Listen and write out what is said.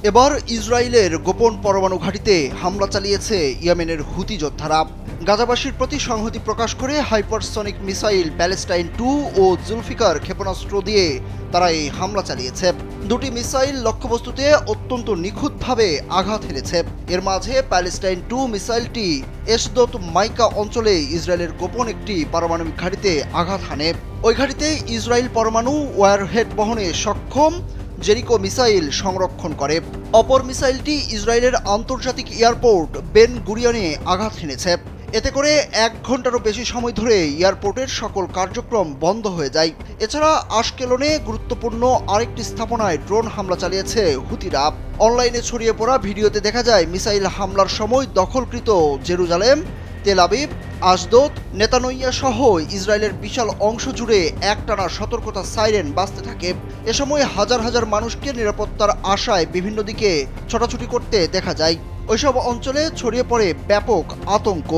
এবার ইসরায়েলের গোপন পরমাণু ঘাঁটিতে হামলা চালিয়েছে ইয়েমেনের হুতি যোদ্ধারা। গাজাবাসীর প্রতি সংহতি প্রকাশ করে হাইপারসনিক মিসাইল প্যালেস্টাইন 2 ও জুলফিকার ক্ষেপণাস্ত্র দিয়ে তারা এই হামলা চালিয়েছে। দুটি মিসাইল লক্ষ্যবস্তুতে অত্যন্ত নিখুঁতভাবে আঘাত হেনেছে। এর মাঝে প্যালেস্টাইন 2 মিসাইলটি এসদত মাইকা অঞ্চলে ইসরায়েলের গোপন একটি পারমাণবিক ঘাঁটিতে আঘাত হানে। ওই ঘাঁটিতে ইসরায়েল পরমাণু ওয়ারহেড বহনে সক্ষম জেরিকো মিসাইল সংরক্ষণ করে। অপর মিসাইলটি ইসরায়েলের আন্তর্জাতিক এয়ারপোর্ট বেন গুরিয়নে আঘাত হেনেছে। এতে করে 1 ঘন্টারও বেশি সময় ধরে এয়ারপোর্টের সকল কার্যক্রম বন্ধ হয়ে যায়। এছাড়া আশকেলনে গুরুত্বপূর্ণ আরেকটি স্থাপনায় ড্রোন হামলা চালিয়েছে হুতিরা। অনলাইনে ছড়িয়ে পড়া ভিডিওতে দেখা যায় মিসাইল হামলার সময় দখলকৃত জেরুজালেম, তেল আবিব, আশদোদ, নেতানইয়া সহ ইসরায়েলের বিশাল অংশ জুড়ে একটানা সতর্কতা সাইরেন বাজতে থাকে। এ সময় হাজার হাজার মানুষকে নিরাপত্তার আশায় বিভিন্ন দিকে ছোটাছুটি করতে দেখা যায়। ওইসব অঞ্চলে ছড়িয়ে পড়ে ব্যাপক আতঙ্ক।